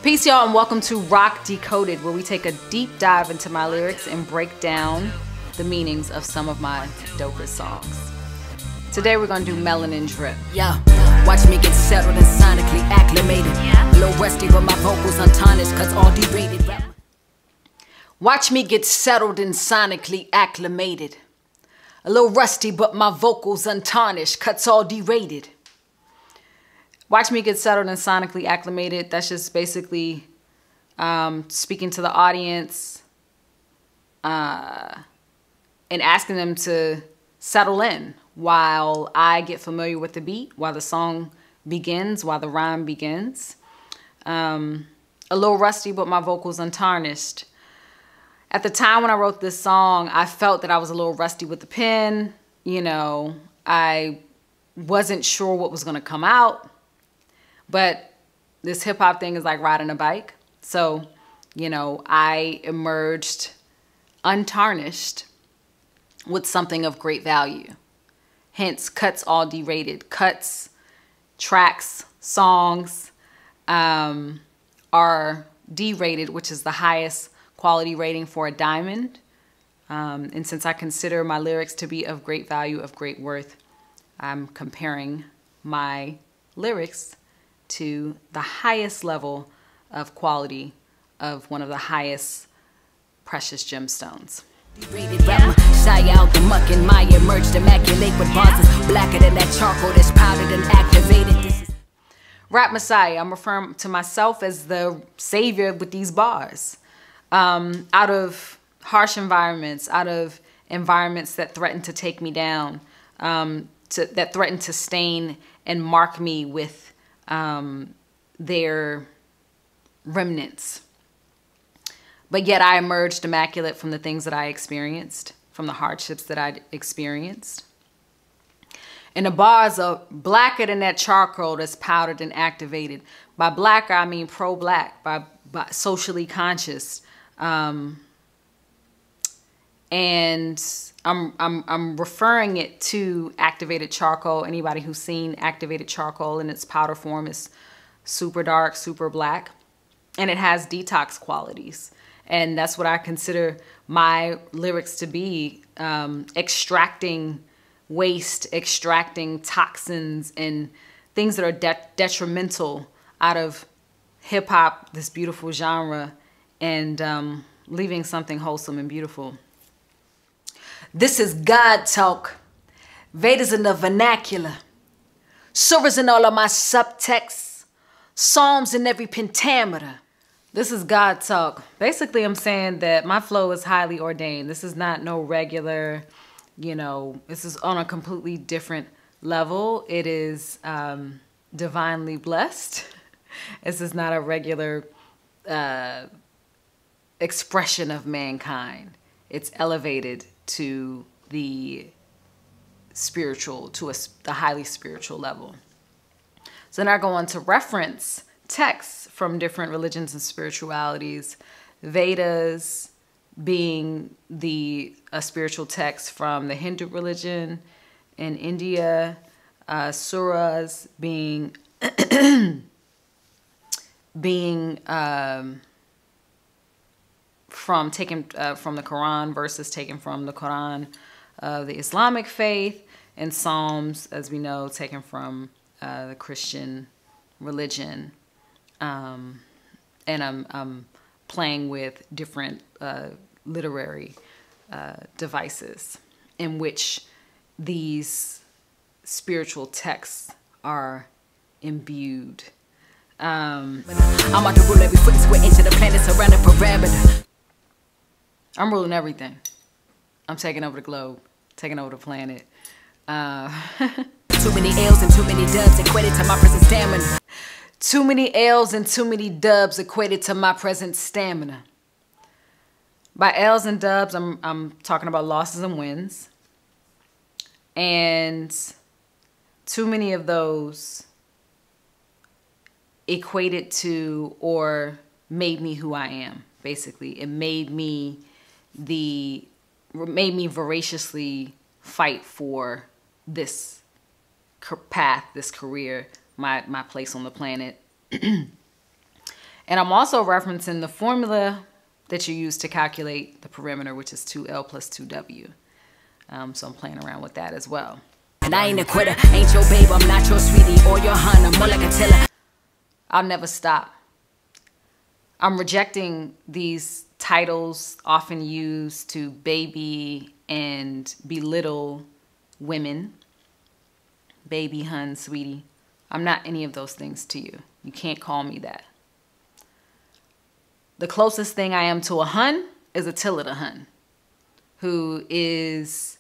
Peace, y'all, and welcome to Roc Decoded, where we take a deep dive into my lyrics and break down the meanings of some of my dopest songs. Today we're gonna do Melanin Drip. Yeah, watch me get settled and sonically acclimated. A little rusty, but my vocals untarnished, cause all derated. Watch me get settled and sonically acclimated. A little rusty, but my vocals untarnished, cuts all derated. Watch me get settled and sonically acclimated. That's just basically speaking to the audience and asking them to settle in while I get familiar with the beat, while the song begins, while the rhyme begins. A little rusty, but my vocals untarnished. At the time when I wrote this song, I felt that I was a little rusty with the pen. You know, I wasn't sure what was going to come out. But this hip hop thing is like riding a bike. So, you know, I emerged untarnished with something of great value. Hence, cuts all derated. Cuts, tracks, songs are derated, which is the highest quality rating for a diamond. And since I consider my lyrics to be of great value, of great worth, I'm comparing my lyrics to the highest level of quality of one of the highest precious gemstones. Shy out the muck and my emerged immaculate with bars blacker than that charcoal that's powdered and activated. Rap Messiah, I'm referring to myself as the savior with these bars. Out of harsh environments, out of environments that threaten to take me down, that threaten to stain and mark me with their remnants. But yet I emerged immaculate from the things that I experienced, from the hardships that I experienced. And the bars are blacker than that charcoal that's powdered and activated. By blacker, I mean pro-black, by socially conscious. And I'm referring it to activated charcoal. Anybody who's seen activated charcoal in its powder form is super dark, super black, and it has detox qualities. And that's what I consider my lyrics to be, extracting waste, extracting toxins and things that are detrimental out of hip hop, this beautiful genre, and leaving something wholesome and beautiful. This is God talk. Vedas in the vernacular. Surahs in all of my subtexts. Psalms in every pentameter. This is God talk. Basically, I'm saying that my flow is highly ordained. This is not no regular, you know, this is on a completely different level. It is divinely blessed. This is not a regular expression of mankind. It's elevated to the spiritual, to the highly spiritual level. So now I go on to reference texts from different religions and spiritualities. Vedas being a spiritual text from the Hindu religion in India. Surahs being taken from the Quran, verses taken from the Quran of the Islamic faith, and Psalms, as we know, taken from the Christian religion. And I'm playing with different literary devices in which these spiritual texts are imbued. I'm about to rule every foot and square inch of the planet surrounded parameter. I'm ruling everything. I'm taking over the globe, taking over the planet. Too many L's and too many dubs equated to my present stamina. Too many L's and too many dubs equated to my present stamina. By L's and dubs, I'm talking about losses and wins. And too many of those equated to or made me who I am, basically. It made me voraciously fight for this path, this career, my place on the planet. And I'm also referencing the formula that you use to calculate the perimeter, which is 2L plus 2W. So I'm playing around with that as well. And I ain't a quitter, ain't your babe, I'm not your sweetie or your hun, I'm more like a tiller. I'll never stop. I'm rejecting these titles often used to baby and belittle women. Baby, hun, sweetie. I'm not any of those things to you. You can't call me that. The closest thing I am to a hun is Attila Hun, who is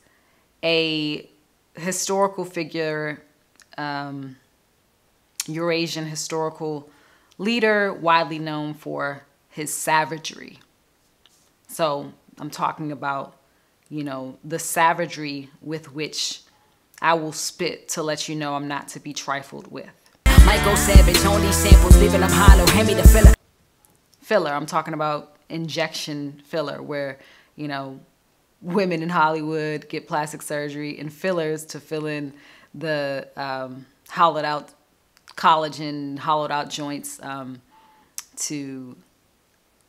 a historical figure, Eurasian historical leader, widely known for his savagery. So I'm talking about, you know, the savagery with which I will spit to let you know I'm not to be trifled with. Might go savage on these samples, leaving them hollow, hand me the filler. Filler, I'm talking about injection filler, where, you know, women in Hollywood get plastic surgery and fillers to fill in the hollowed out collagen, hollowed out joints to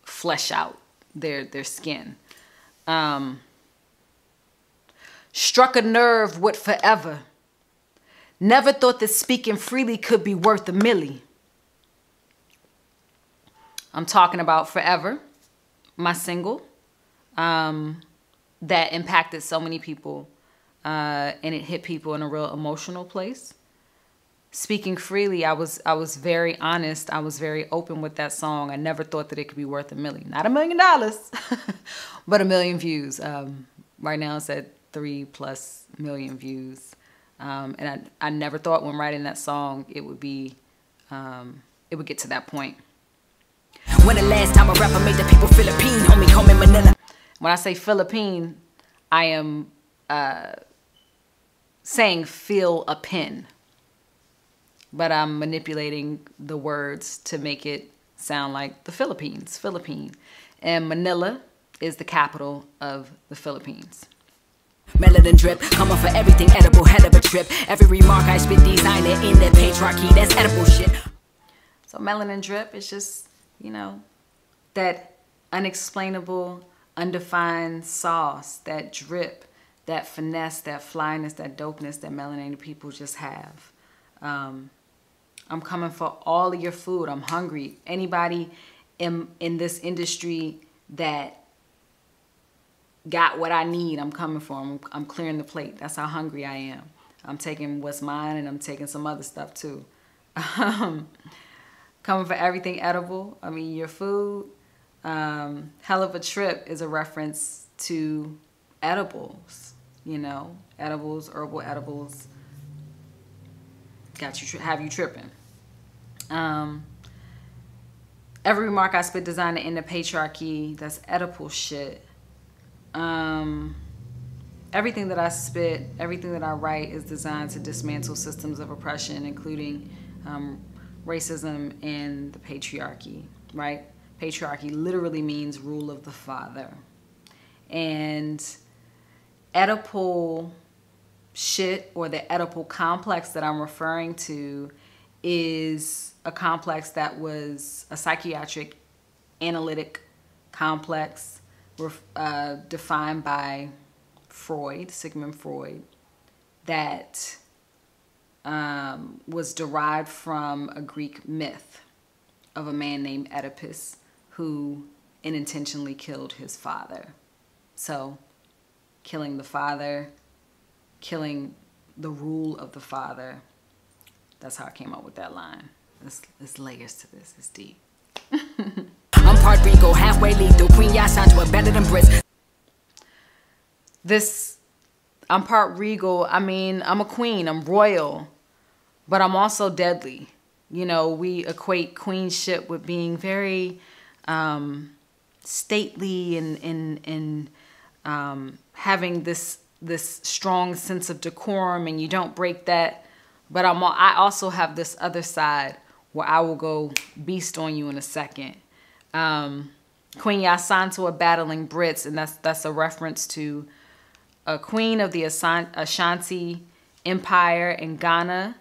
flesh out their skin. Struck a nerve with forever. Never thought that speaking freely could be worth a milli. I'm talking about Forever, my single, that impacted so many people, and it hit people in a real emotional place. Speaking freely, I was very honest. I was very open with that song. I never thought that it could be worth a million. Not $1 million, but 1 million views. Right now it's at 3+ million views. And I never thought when writing that song it would be, it would get to that point. When the last time a rapper made the people Philippine, homie, call me Manila. When I say Philippine, I am saying feel a pin. But I'm manipulating the words to make it sound like the Philippines, Philippine. And Manila is the capital of the Philippines. Melanin drip, coming for everything edible, hell of a trip. Every remark I spit, design it in that patriarchy, that's edible shit. So melanin drip is just, you know, that unexplainable, undefined sauce, that drip, that finesse, that flyness, that dopeness that melanated people just have. I'm coming for all of your food. I'm hungry. Anybody in this industry that got what I need, I'm coming for them. I'm clearing the plate. That's how hungry I am. I'm taking what's mine, and I'm taking some other stuff too. Coming for everything edible. I mean, your food. Hell of a trip is a reference to edibles. You know, edibles, herbal edibles. Got you, have you tripping. Every remark I spit designed to end the patriarchy. That's Oedipal shit. Everything that I spit, everything that I write is designed to dismantle systems of oppression, including racism and the patriarchy, right? Patriarchy literally means rule of the father. And Oedipal shit, or the Oedipal complex that I'm referring to, is a complex that was a psychiatric analytic complex defined by Freud, Sigmund Freud, that was derived from a Greek myth of a man named Oedipus who unintentionally killed his father. So killing the father, killing the rule of the father, that's how I came up with that line. There's layers to this, it's deep. I'm part Rico, halfway lethal, Queen Yasan to a better than Brits. I'm part regal. I mean, I'm a queen, I'm royal, but I'm also deadly. You know, we equate queenship with being very stately and having this strong sense of decorum, and you don't break that. But I also have this other side where I will go beast on you in a second. Queen Yasantua battling Brits, and that's a reference to a queen of the Ashanti Empire in Ghana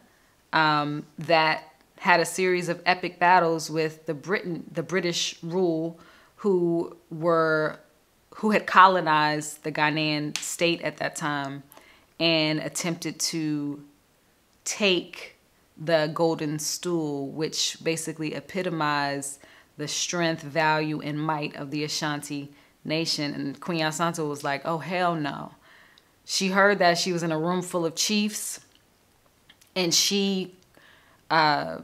that had a series of epic battles with the British rule, who had colonized the Ghanaian state at that time and attempted to take the golden stool, which basically epitomized the strength, value, and might of the Ashanti nation. And Queen Asante was like, oh, hell no. She heard that she was in a room full of chiefs, and she rallied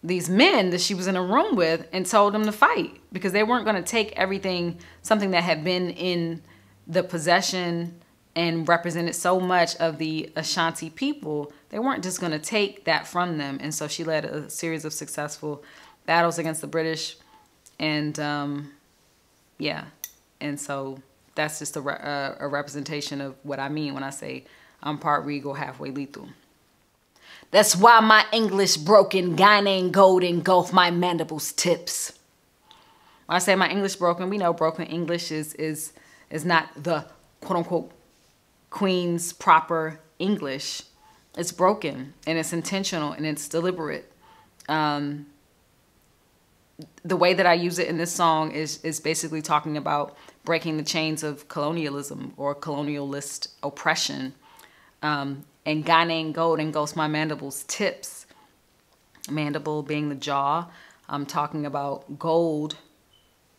these men that she was in a room with and told them to fight, because they weren't going to take everything, something that had been in the possession and represented so much of the Ashanti people. They weren't just going to take that from them. And so she led a series of successful battles against the British. And yeah, and so that's just a representation of what I mean when I say I'm part regal, halfway lethal. That's why my English broken, Ghanaian gold engulf my mandibles tips. When I say my English broken, we know broken English is not the quote unquote Queen's proper English. It's broken, and it's intentional, and it's deliberate. The way that I use it in this song is basically talking about breaking the chains of colonialism or colonialist oppression. And Ghanaian gold engulfs my mandibles tips. Mandible being the jaw. I'm talking about gold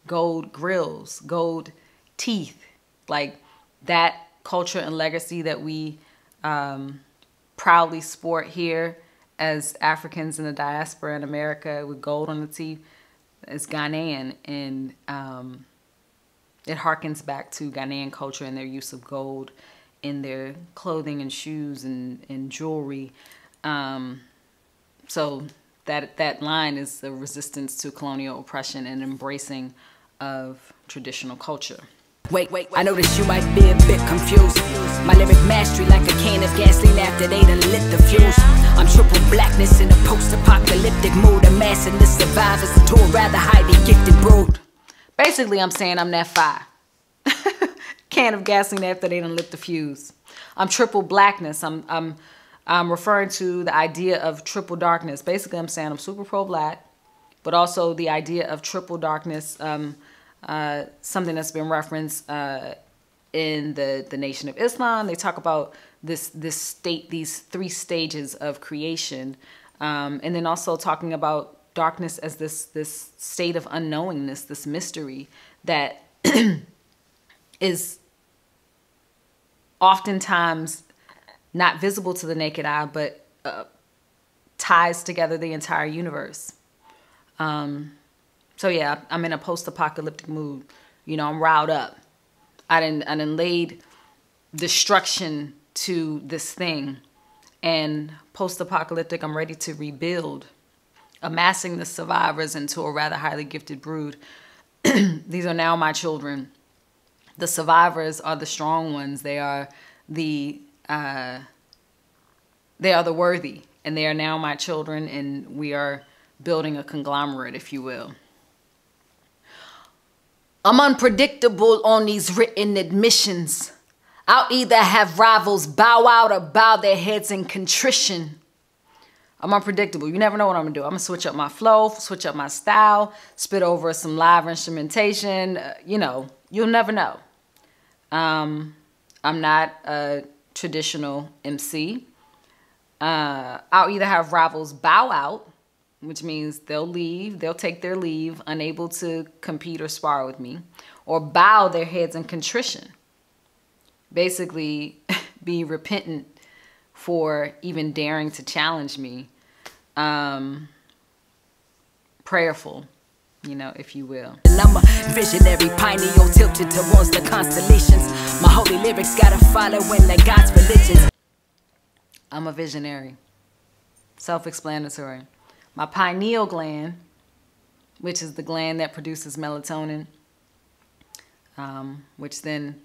grills, gold teeth, like that culture and legacy that we proudly sport here as Africans in the diaspora in America, with gold on the teeth, is Ghanaian. And it harkens back to Ghanaian culture and their use of gold in their clothing and shoes and jewelry. So that line is a resistance to colonial oppression and embracing of traditional culture. Wait, I notice you might be a bit confused. My lyric mastery like a can of gasoline after they done lit the fuse. I'm triple blackness in a post-apocalyptic mood, amassing the survivors to a rather highly gifted brood. Basically, I'm saying I'm that fire. Can of gasoline after they done lit the fuse. I'm triple blackness. I'm referring to the idea of triple darkness. Basically, I'm saying I'm super pro-black, but also the idea of triple darkness, something that's been referenced in the Nation of Islam. They talk about this state, these three stages of creation, and then also talking about darkness as this state of unknowingness, this mystery that is oftentimes not visible to the naked eye, but ties together the entire universe. So yeah, I'm in a post-apocalyptic mood. You know, I'm riled up. I done laid destruction to this thing. And post-apocalyptic, I'm ready to rebuild, amassing the survivors into a rather highly gifted brood. These are now my children. The survivors are the strong ones. They are the worthy, and they are now my children, and we are building a conglomerate, if you will. I'm unpredictable on these written admissions. I'll either have rivals bow out or bow their heads in contrition. I'm unpredictable. You never know what I'm going to do. I'm going to switch up my flow, switch up my style, spit over some live instrumentation. You know, you'll never know. I'm not a traditional MC. I'll either have rivals bow out, which means they'll leave, they'll take their leave, unable to compete or spar with me, or bow their heads in contrition. Basically, be repentant for even daring to challenge me. Prayerful, you know, if you will. I'm a visionary pineal tilted towards the constellations. My holy lyrics gotta follow in like God's religion. I'm a visionary. Self-explanatory. My pineal gland, which is the gland that produces melatonin, which then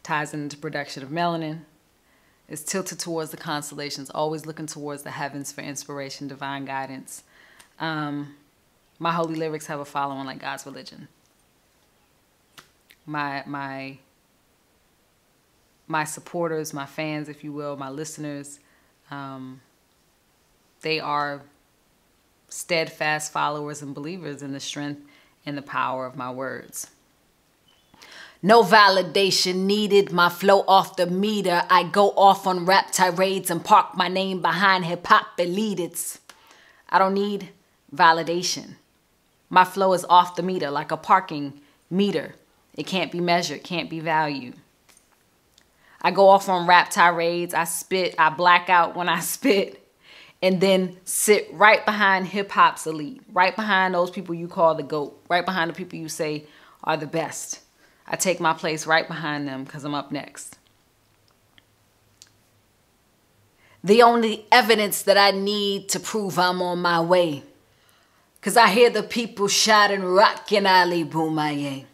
ties into production of melanin, is tilted towards the constellations, always looking towards the heavens for inspiration, divine guidance. My holy lyrics have a following like God's religion. My supporters, my fans, if you will, my listeners, they are steadfast followers and believers in the strength and the power of my words. No validation needed, my flow off the meter. I go off on rap tirades and park my name behind hip-hop elites. I don't need validation. My flow is off the meter, like a parking meter. It can't be measured, can't be valued. I go off on rap tirades, I spit, I black out when I spit, and then sit right behind hip-hop's elite, right behind those people you call the GOAT, right behind the people you say are the best. I take my place right behind them because I'm up next. The only evidence that I need to prove I'm on my way, because I hear the people shouting, rockin' Ali Boomaye.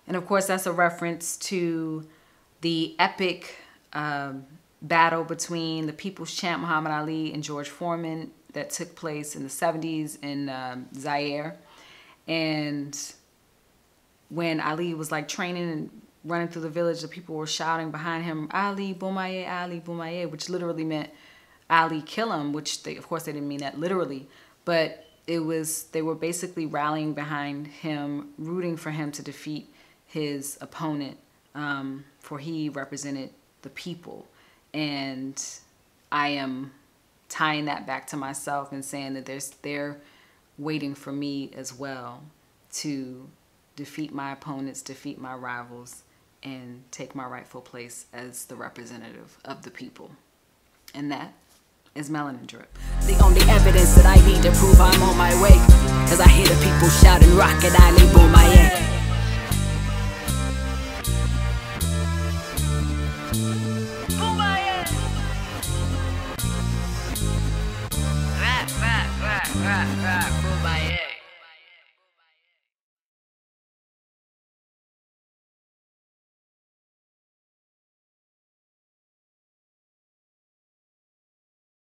And of course, that's a reference to the epic battle between the People's Champ Muhammad Ali and George Foreman that took place in the 70s in Zaire. And when Ali was like training and running through the village, the people were shouting behind him, Ali Boomaye, which literally meant Ali kill him, which of course they didn't mean that literally, but they were basically rallying behind him, rooting for him to defeat his opponent, for he represented the people. And I am tying that back to myself and saying that they're waiting for me as well to defeat my opponents, defeat my rivals, and take my rightful place as the representative of the people. And that is Melanin Drip. The only evidence that I need to prove I'm on my way, cause I hear the people shouting, Rocket Ali Boomaye. Boomaye. Rap, Boomaye.